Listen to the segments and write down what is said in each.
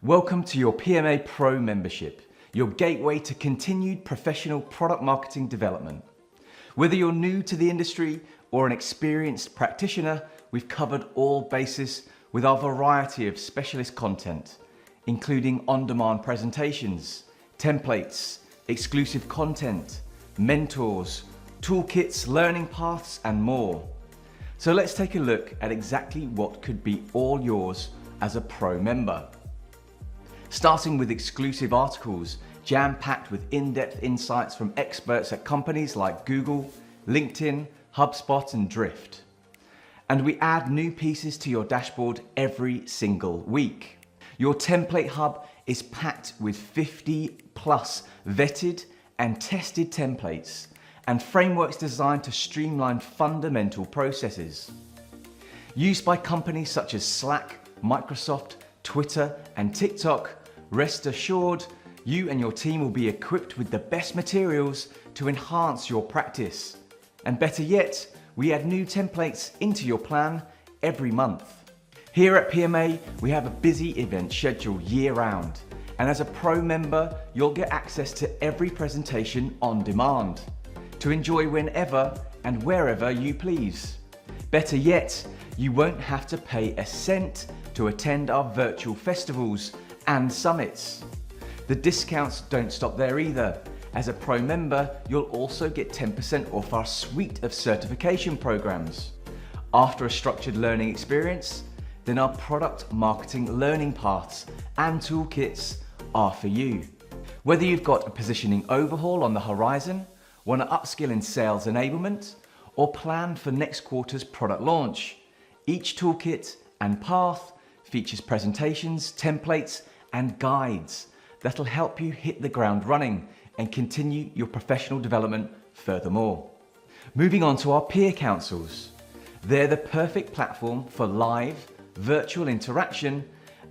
Welcome to your PMA Pro membership, your gateway to continued professional product marketing development. Whether you're new to the industry or an experienced practitioner, we've covered all bases with our variety of specialist content, including on-demand presentations, templates, exclusive content, mentors, toolkits, learning paths, and more. So let's take a look at exactly what could be all yours as a Pro member. Starting with exclusive articles, jam-packed with in-depth insights from experts at companies like Google, LinkedIn, HubSpot, and Drift. And we add new pieces to your dashboard every single week. Your template hub is packed with 50 plus vetted and tested templates and frameworks designed to streamline fundamental processes. Used by companies such as Slack, Microsoft, Twitter, and TikTok, rest assured, you and your team will be equipped with the best materials to enhance your practice. And better yet, we add new templates into your plan every month. Here at PMA, we have a busy event scheduled year-round. And as a Pro member, you'll get access to every presentation on demand to enjoy whenever and wherever you please. Better yet, you won't have to pay a cent to attend our virtual festivals and summits. The discounts don't stop there either. As a Pro member, you'll also get 10% off our suite of certification programs. After a structured learning experience, then our product marketing learning paths and toolkits are for you. Whether you've got a positioning overhaul on the horizon, want to upskill in sales enablement, or plan for next quarter's product launch, each toolkit and path features presentations, templates, and guides that'll help you hit the ground running and continue your professional development furthermore. Moving on to our peer councils. They're the perfect platform for live, virtual interaction,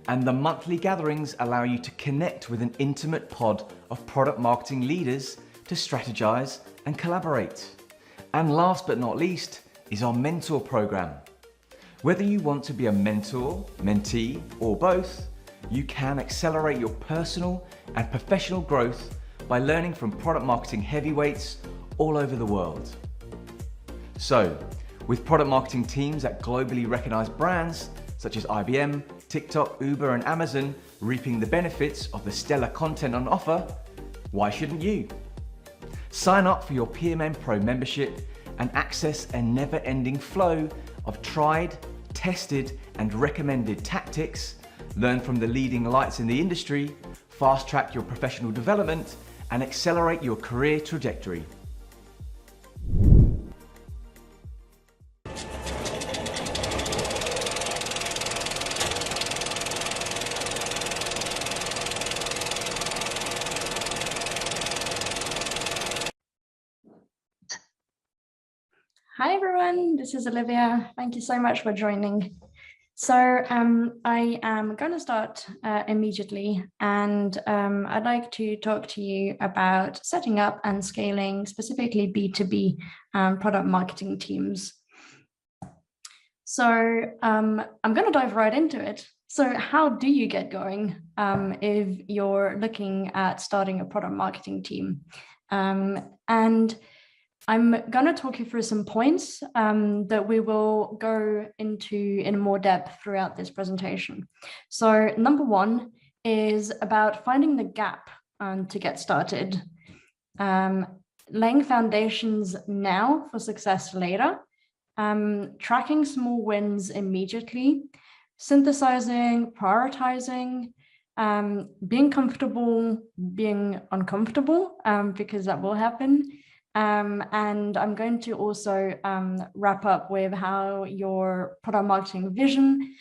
and the monthly gatherings allow you to connect with an intimate pod of product marketing leaders to strategize and collaborate. And last but not least is our mentor program. Whether you want to be a mentor, mentee, or both, you can accelerate your personal and professional growth by learning from product marketing heavyweights all over the world. So, with product marketing teams at globally recognized brands such as IBM, TikTok, Uber, and Amazon reaping the benefits of the stellar content on offer, why shouldn't you? Sign up for your PMM Pro membership and access a never-ending flow of tried, tested, and recommended tactics, learn from the leading lights in the industry, fast-track your professional development, and accelerate your career trajectory. Hi everyone, this is Olivia. Thank you so much for joining. So I am going to start immediately, and I'd like to talk to you about setting up and scaling specifically B2B product marketing teams. So I'm going to dive right into it. So how do you get going if you're looking at starting a product marketing team? And I'm going to talk you through some points that we will go into in more depth throughout this presentation. So number one is about finding the gap to get started, laying foundations now for success later, tracking small wins immediately, synthesizing, prioritizing, being comfortable, being uncomfortable, because that will happen. And I'm going to also wrap up with how your product marketing vision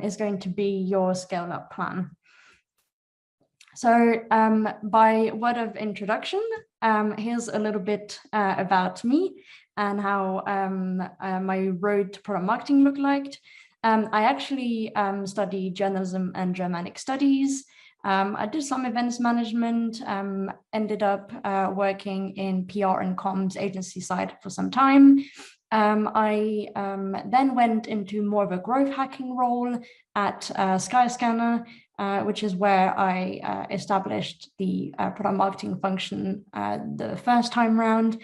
is going to be your scale up plan. So by word of introduction, here's a little bit about me and how my road to product marketing looked like. I actually studied journalism and Germanic studies. I did some events management, ended up working in PR and comms agency side for some time. I then went into more of a growth hacking role at Skyscanner, which is where I established the product marketing function the first time round.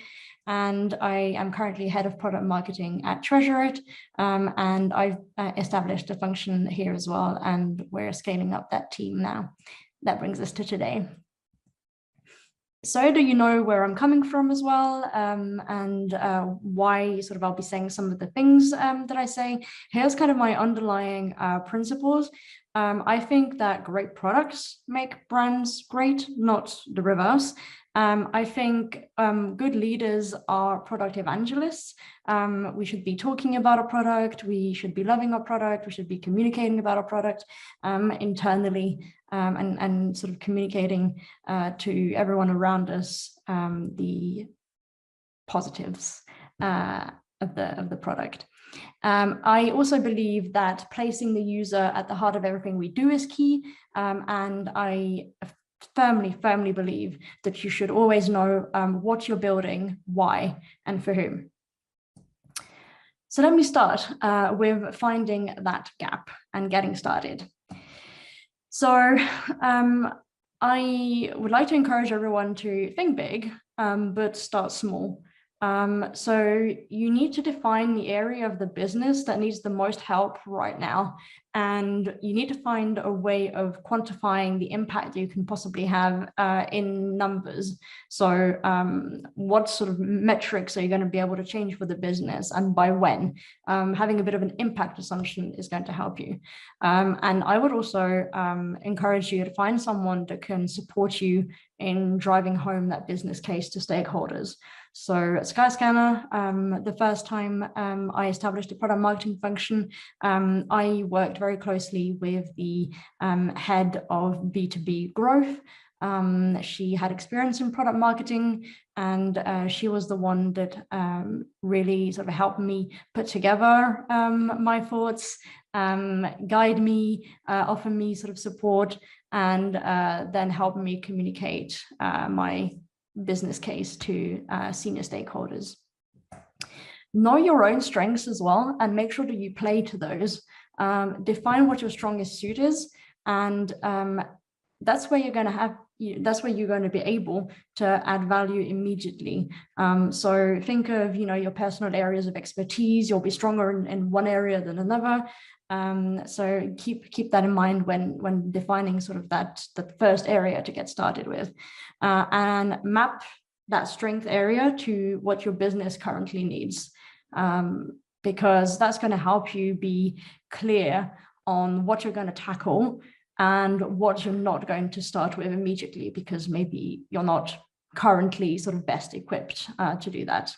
And I am currently head of product marketing at Treasure.it, and I've established a function here as well, and we're scaling up that team now. That brings us to today. So do you know where I'm coming from as well, and why sort of I'll be saying some of the things that I say? Here's kind of my underlying principles. I think that great products make brands great, not the reverse. I think good leaders are product evangelists. We should be talking about a product, we should be loving our product, we should be communicating about our product internally, and sort of communicating to everyone around us the positives of the product. I also believe that placing the user at the heart of everything we do is key, and I firmly believe that you should always know what you're building, why, and for whom. So let me start with finding that gap and getting started. So I would like to encourage everyone to think big, but start small. So you need to define the area of the business that needs the most help right now. And you need to find a way of quantifying the impact you can possibly have in numbers. So what sort of metrics are you going to be able to change for the business, and by when? Having a bit of an impact assumption is going to help you. And I would also encourage you to find someone that can support you in driving home that business case to stakeholders. So at Skyscanner, the first time I established a product marketing function, I worked very closely with the head of B2B growth. She had experience in product marketing, and she was the one that really sort of helped me put together my thoughts, guide me, offer me sort of support, and then help me communicate my business case to senior stakeholders. Know your own strengths as well, and make sure that you play to those. Define what your strongest suit is, and that's where you're going to have, that's where you're going to be able to add value immediately. So think of, your personal areas of expertise. You'll be stronger in one area than another. So keep that in mind when defining sort of the first area to get started with, and map that strength area to what your business currently needs, because that's going to help you be clear on what you're going to tackle and what you're not going to start with immediately, because maybe you're not currently sort of best equipped to do that.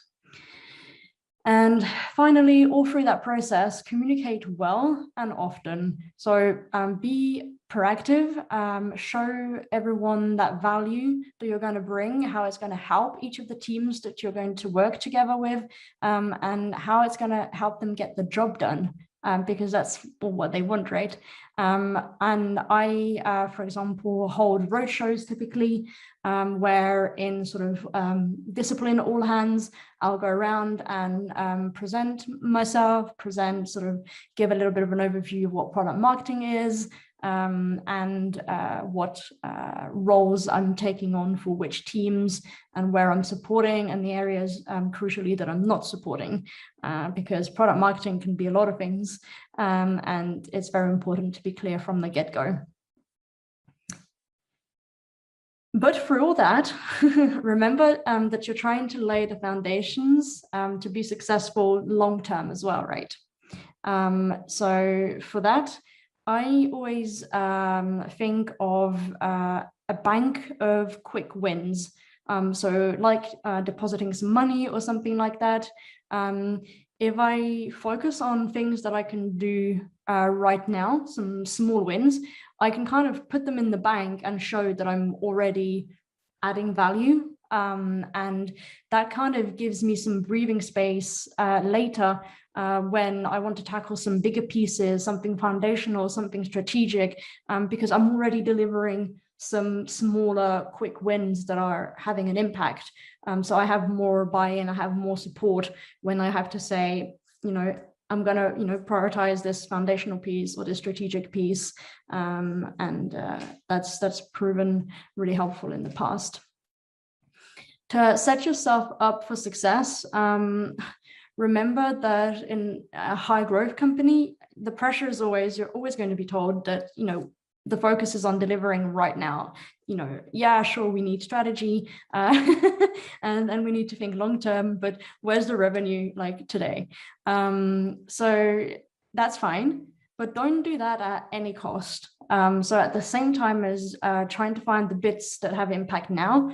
And finally, all through that process, communicate well and often. So be proactive, show everyone that value that you're going to bring, how it's going to help each of the teams that you're going to work together with, and how it's going to help them get the job done. Because that's what they want, right? And I, for example, hold roadshows typically, where in sort of discipline all hands, I'll go around and present myself, sort of give a little bit of an overview of what product marketing is, and what roles I'm taking on for which teams, and where I'm supporting, and the areas crucially that I'm not supporting, because product marketing can be a lot of things, and it's very important to be clear from the get-go. But for all that, remember that you're trying to lay the foundations to be successful long-term as well, right? So for that, I always think of a bank of quick wins. So like depositing some money or something like that. If I focus on things that I can do right now, some small wins, I can kind of put them in the bank and show that I'm already adding value. And that kind of gives me some breathing space later when I want to tackle some bigger pieces, something foundational, something strategic, because I'm already delivering some smaller quick wins that are having an impact. So I have more buy-in, I have more support when I have to say, I'm going to, prioritize this foundational piece or this strategic piece. And that's proven really helpful in the past. To set yourself up for success, remember that in a high growth company, the pressure is always, you're always going to be told that, the focus is on delivering right now. Yeah, sure, we need strategy and we need to think long term, but where's the revenue like today? So that's fine, but don't do that at any cost. So at the same time as trying to find the bits that have impact now,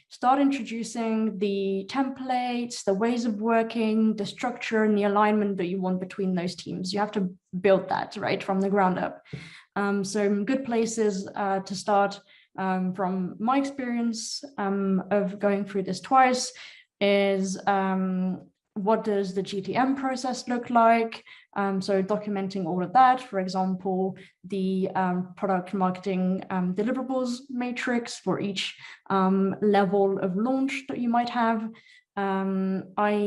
start introducing the templates, the ways of working, the structure and the alignment that you want between those teams. You have to build that right from the ground up. So good places to start from my experience of going through this twice is what does the GTM process look like? So documenting all of that, for example, the product marketing deliverables matrix for each level of launch that you might have. I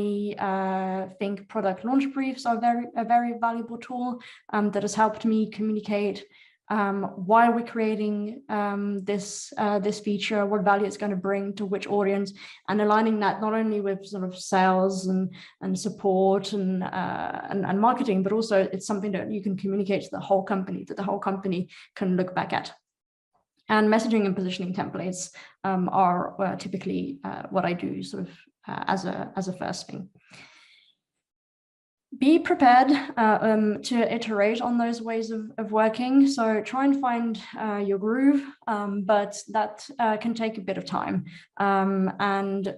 think product launch briefs are a very valuable tool that has helped me communicate why we're creating this feature, what value it's going to bring to which audience, and aligning that not only with sort of sales and support and marketing, but also it's something that you can communicate to the whole company, that the whole company can look back at. And messaging and positioning templates are typically what I do sort of as a first thing. Be prepared to iterate on those ways of working. So try and find your groove, but that can take a bit of time. And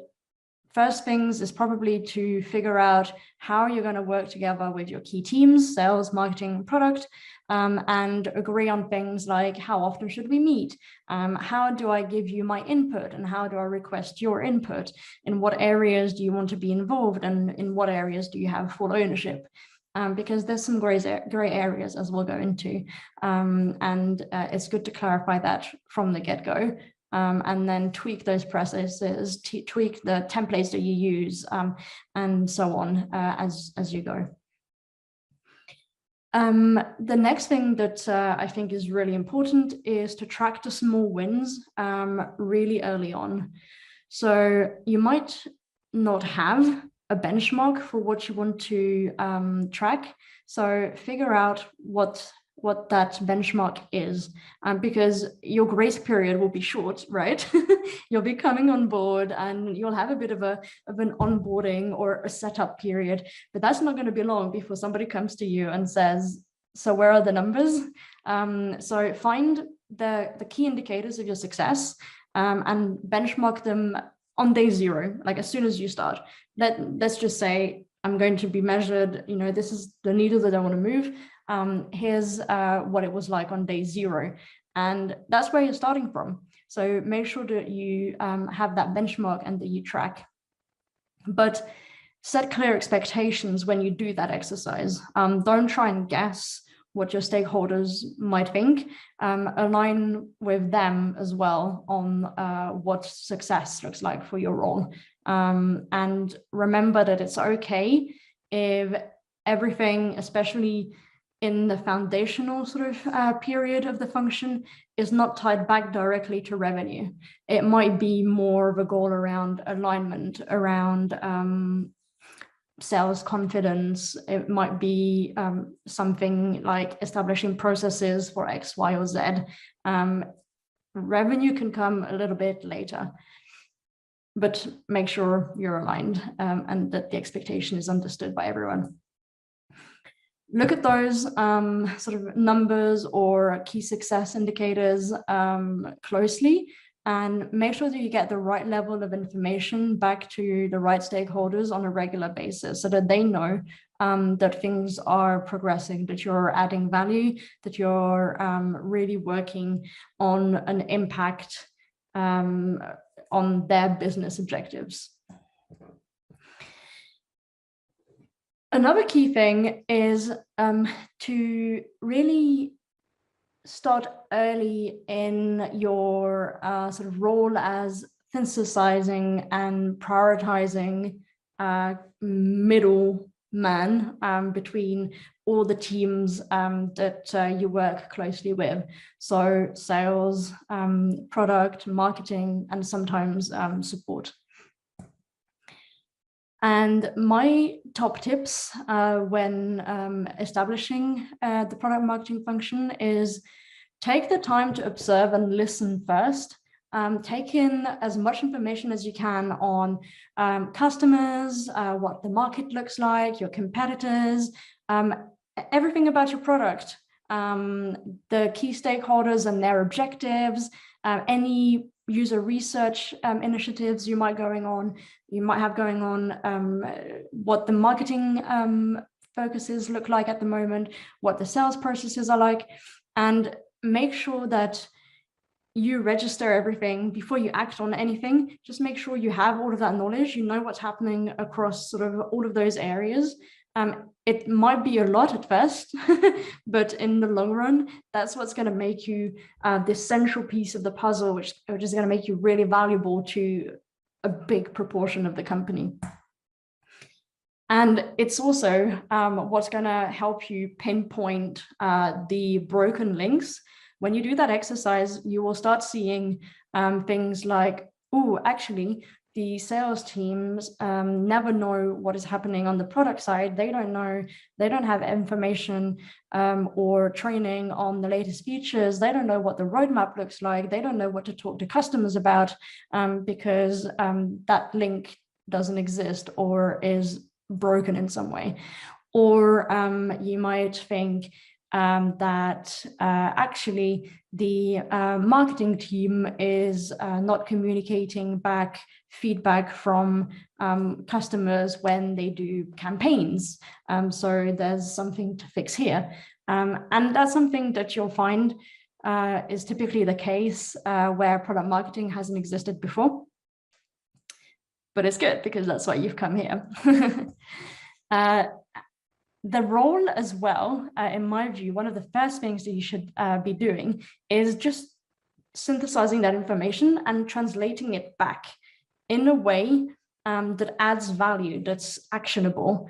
first things is probably to figure out how you're going to work together with your key teams, sales, marketing, product, and agree on things like how often should we meet? How do I give you my input and how do I request your input? In what areas do you want to be involved and in what areas do you have full ownership? Because there's some gray areas as we'll go into. And it's good to clarify that from the get-go. And then tweak those processes, tweak the templates that you use, and so on as you go. The next thing that I think is really important is to track the small wins really early on. So you might not have a benchmark for what you want to track. So figure out what that benchmark is, because your grace period will be short, right? You'll be coming on board and you'll have a bit of an onboarding or a setup period, but that's not going to be long before somebody comes to you and says, so where are the numbers? So find the key indicators of your success and benchmark them on day zero, like as soon as you start. Let's just say I'm going to be measured, this is the needle that I want to move. Here's what it was like on day zero. And that's where you're starting from. So make sure that you have that benchmark and that you track. But set clear expectations when you do that exercise. Don't try and guess what your stakeholders might think. Align with them as well on what success looks like for your role. And remember that it's okay if everything, especially in the foundational sort of period of the function, is not tied back directly to revenue. It might be more of a goal around alignment, around sales confidence. It might be something like establishing processes for X, Y, or Z. Revenue can come a little bit later, but make sure you're aligned and that the expectation is understood by everyone. Look at those sort of numbers or key success indicators closely and make sure that you get the right level of information back to the right stakeholders on a regular basis so that they know that things are progressing, that you're adding value, that you're really working on an impact on their business objectives. Another key thing is to really start early in your sort of role as synthesizing and prioritizing middle man between all the teams that you work closely with. So sales, product, marketing, and sometimes support. And my top tips when establishing the product marketing function is take the time to observe and listen first. Take in as much information as you can on customers, what the market looks like, your competitors, everything about your product, the key stakeholders and their objectives, any user research initiatives you might have going on, what the marketing focuses look like at the moment, what the sales processes are like, and make sure that you register everything before you act on anything. Just make sure you have all of that knowledge, you know what's happening across sort of all of those areas. It might be a lot at first, but in the long run, that's what's going to make you this central piece of the puzzle, which is going to make you really valuable to a big proportion of the company. And it's also what's going to help you pinpoint the broken links. When you do that exercise, you will start seeing things like, oh, actually, the sales teams never know what is happening on the product side. They don't know, they don't have information or training on the latest features. They don't know what the roadmap looks like. They don't know what to talk to customers about because that link doesn't exist or is broken in some way. Or you might think that actually the marketing team is not communicating back feedback from customers when they do campaigns. So there's something to fix here. And that's something that you'll find is typically the case where product marketing hasn't existed before. But it's good because that's why you've come here. The role as well, in my view, one of the first things that you should be doing is just synthesizing that information and translating it back in a way that adds value, that's actionable.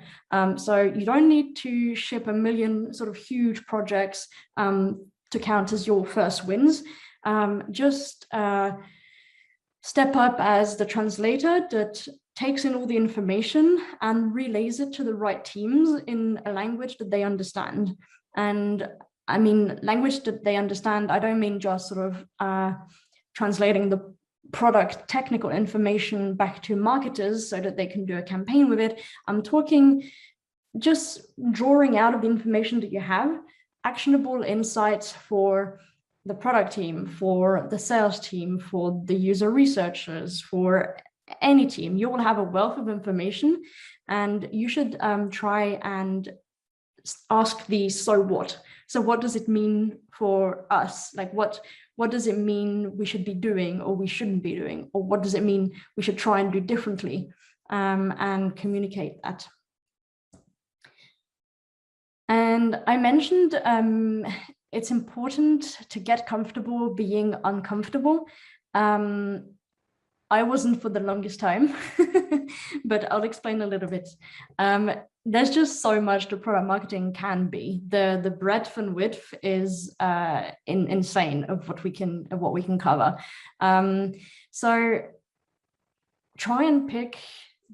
So you don't need to ship a million sort of huge projects to count as your first wins. Just step up as the translator that takes in all the information and relays it to the right teams in a language that they understand. And I mean, language that they understand, I don't mean just sort of translating the product technical information back to marketers so that they can do a campaign with it. I'm talking just drawing out of the information that you have, actionable insights for the product team, for the sales team, for the user researchers, for any team. You will have a wealth of information, and you should try and ask the so what. So what does it mean for us? Like what does it mean we should be doing or we shouldn't be doing? Or what does it mean we should try and do differently, and communicate that? And I mentioned it's important to get comfortable being uncomfortable. I wasn't for the longest time, but I'll explain a little bit. There's just so much that product marketing can be. The breadth and width is insane of what we can cover. So try and pick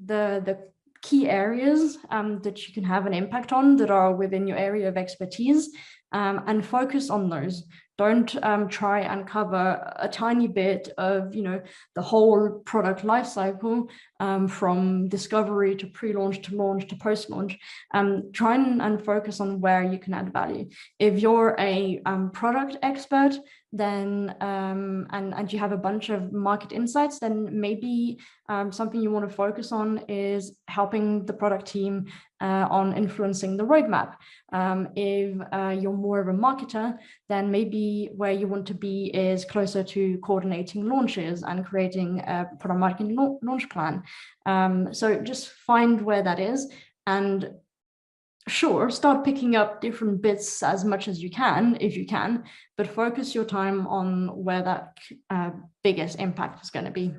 the key areas that you can have an impact on that are within your area of expertise, and focus on those. Don't try and cover a tiny bit of, the whole product lifecycle, from discovery to pre-launch to launch to post-launch. Try and focus on where you can add value. If you're a product expert, then and you have a bunch of market insights, then maybe something you want to focus on is helping the product team on influencing the roadmap. If you're more of a marketer, then maybe where you want to be is closer to coordinating launches and creating a product marketing launch plan. So just find where that is, and sure, start picking up different bits as much as you can, if you can, but focus your time on where that biggest impact is going to be.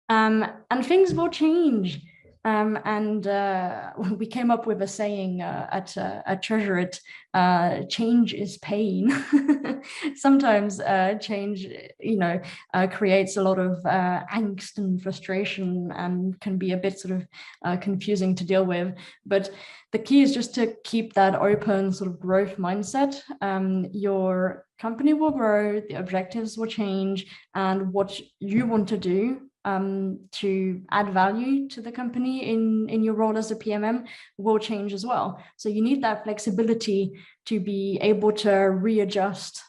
And things will change. And we came up with a saying at Treasure It, change is pain. Sometimes change, creates a lot of angst and frustration and can be a bit sort of confusing to deal with. But the key is just to keep that open sort of growth mindset. Your company will grow, the objectives will change, and what you want to do to add value to the company in your role as a PMM will change as well. So you need that flexibility to be able to readjust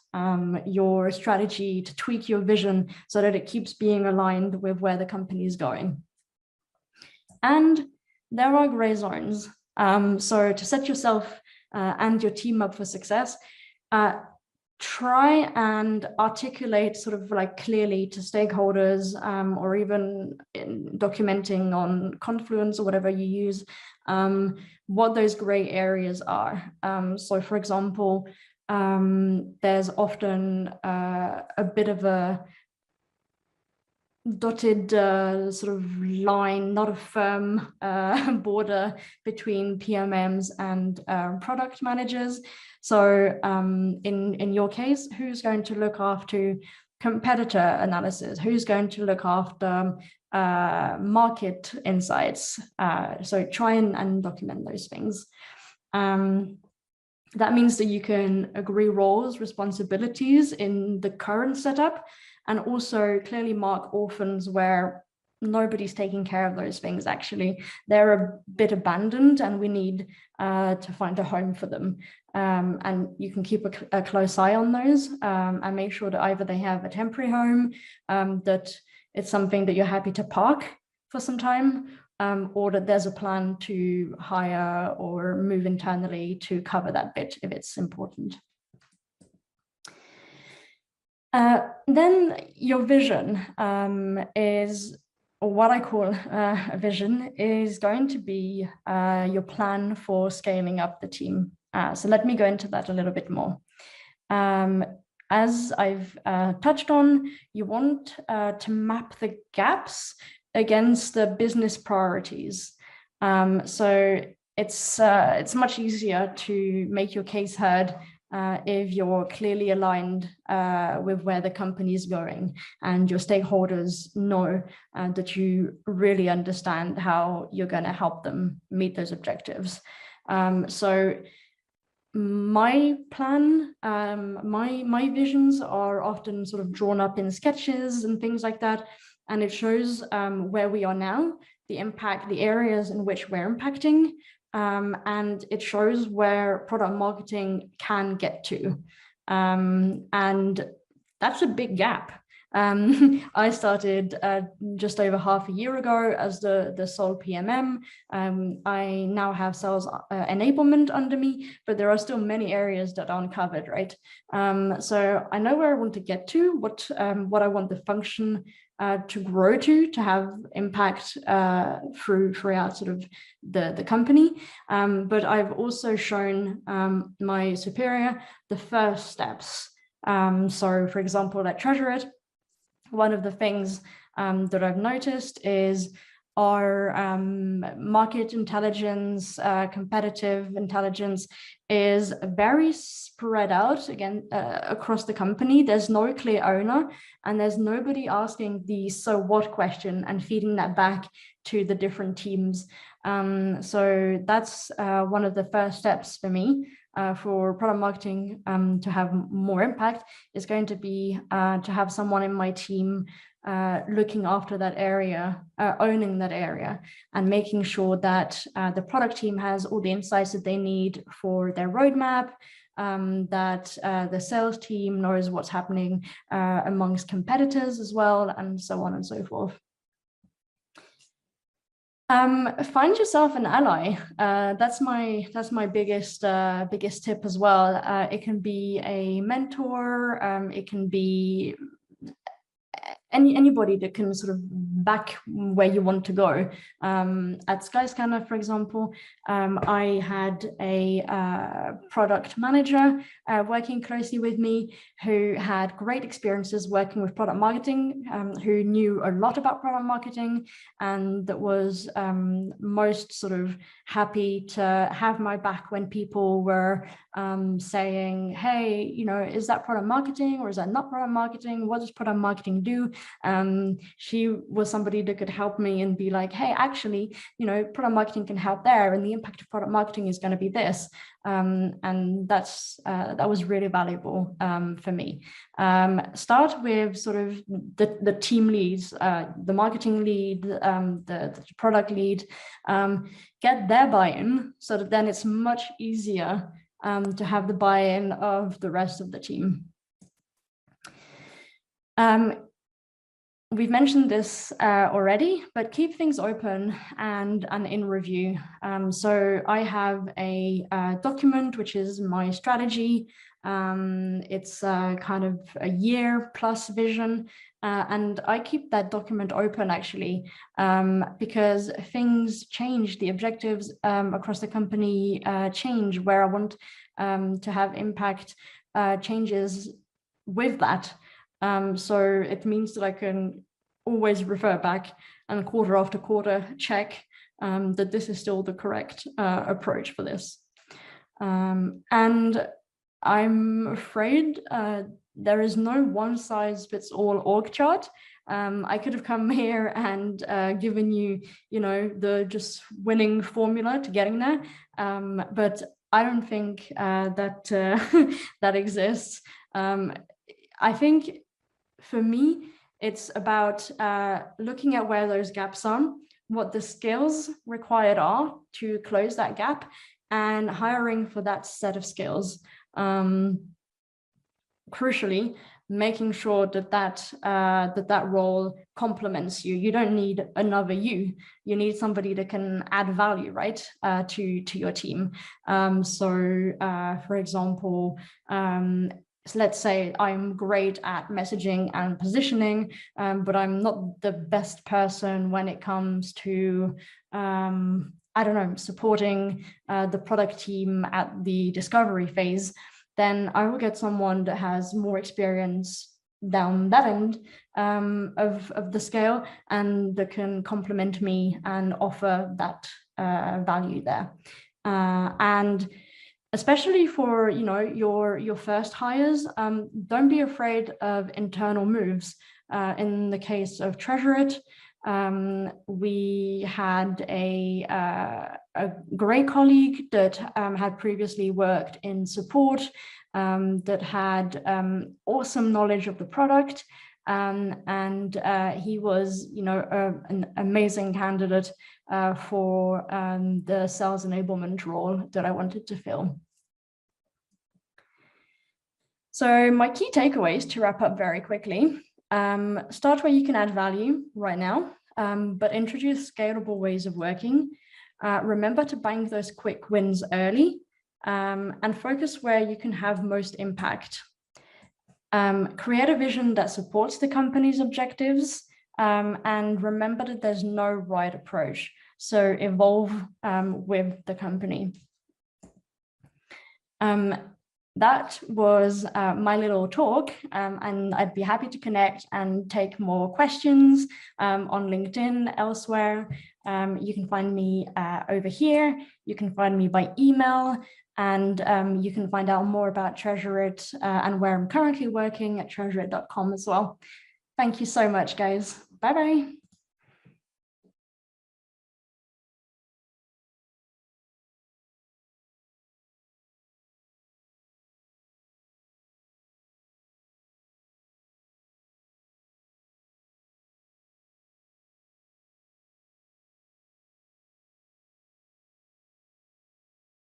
your strategy, to tweak your vision so that it keeps being aligned with where the company is going. And there are gray zones. So to set yourself and your team up for success, try and articulate sort of like clearly to stakeholders, or even in documenting on Confluence or whatever you use, what those gray areas are. So for example, there's often a bit of a dotted sort of line, not a firm border between PMMs and product managers. So in your case, who's going to look after competitor analysis? Who's going to look after market insights? So try and document those things. That means that you can agree roles, responsibilities in the current setup, and also clearly mark orphans where nobody's taking care of those things. Actually, they're a bit abandoned and we need to find a home for them. And you can keep a close eye on those and make sure that either they have a temporary home, that it's something that you're happy to park for some time, or that there's a plan to hire or move internally to cover that bit if it's important. Then your vision is, or what I call a vision, is going to be your plan for scaling up the team. So let me go into that a little bit more. As I've touched on, you want to map the gaps against the business priorities. So it's much easier to make your case heard if you're clearly aligned with where the company is going and your stakeholders know that you really understand how you're going to help them meet those objectives. So my plan, my visions are often sort of drawn up in sketches and things like that. And it shows where we are now, the impact, the areas in which we're impacting, and it shows where product marketing can get to. And that's a big gap. I started just over half a year ago as the sole PMM. I now have sales enablement under me, but there are still many areas that aren't covered, right? So I know where I want to get to, what I want the function to grow to have impact throughout sort of the company. But I've also shown my superior the first steps. So for example, at Treasure It, one of the things that I've noticed is our market intelligence, competitive intelligence is very spread out again across the company. There's no clear owner and there's nobody asking the so what question and feeding that back to the different teams. So that's one of the first steps for me. For product marketing to have more impact is going to be to have someone in my team looking after that area, owning that area, and making sure that the product team has all the insights that they need for their roadmap, that the sales team knows what's happening amongst competitors as well, and so on and so forth. Find yourself an ally. That's my biggest tip as well. It can be a mentor. It can be anybody that can sort of back where you want to go. At Skyscanner, for example, I had a product manager working closely with me who had great experiences working with product marketing, who knew a lot about product marketing, and that was most sort of happy to have my back when people were saying, hey, you know, is that product marketing or is that not product marketing? What does product marketing do? She was somebody that could help me and be like, hey, actually, you know, product marketing can help there, and the impact of product marketing is going to be this. And that was really valuable for me. Start with sort of the team leads, the marketing lead, the product lead, get their buy-in so that then it's much easier to have the buy-in of the rest of the team. We've mentioned this already, but keep things open and in review. So I have a document, which is my strategy. It's kind of a year plus vision. And I keep that document open actually, because things change, the objectives across the company change, where I want to have impact changes with that. So it means that I can always refer back and quarter after quarter check that this is still the correct approach for this. And I'm afraid there is no one size fits all org chart. I could have come here and given you, you know, the just winning formula to getting there, but I don't think that that exists. I think for me, it's about looking at where those gaps are, what the skills required are to close that gap, and hiring for that set of skills. Crucially, making sure that that role complements you. You don't need another you. You need somebody that can add value, right, to your team. For example, so let's say I'm great at messaging and positioning, but I'm not the best person when it comes to, I don't know, supporting the product team at the discovery phase. Then I will get someone that has more experience down that end of the scale, and that can complement me and offer that value there. And especially for, you know, your first hires, don't be afraid of internal moves. In the case of Treasurit, we had a great colleague that had previously worked in support, that had awesome knowledge of the product, and he was, you know, an amazing candidate for the sales enablement role that I wanted to fill. So my key takeaways, to wrap up very quickly: start where you can add value right now, but introduce scalable ways of working. Remember to bank those quick wins early, and focus where you can have most impact. Create a vision that supports the company's objectives, and remember that there's no right approach. So evolve with the company. That was my little talk, and I'd be happy to connect and take more questions on LinkedIn, elsewhere. You can find me over here. You can find me by email, and you can find out more about Treasurit and where I'm currently working at treasurit.com as well. Thank you so much, guys. Bye-bye.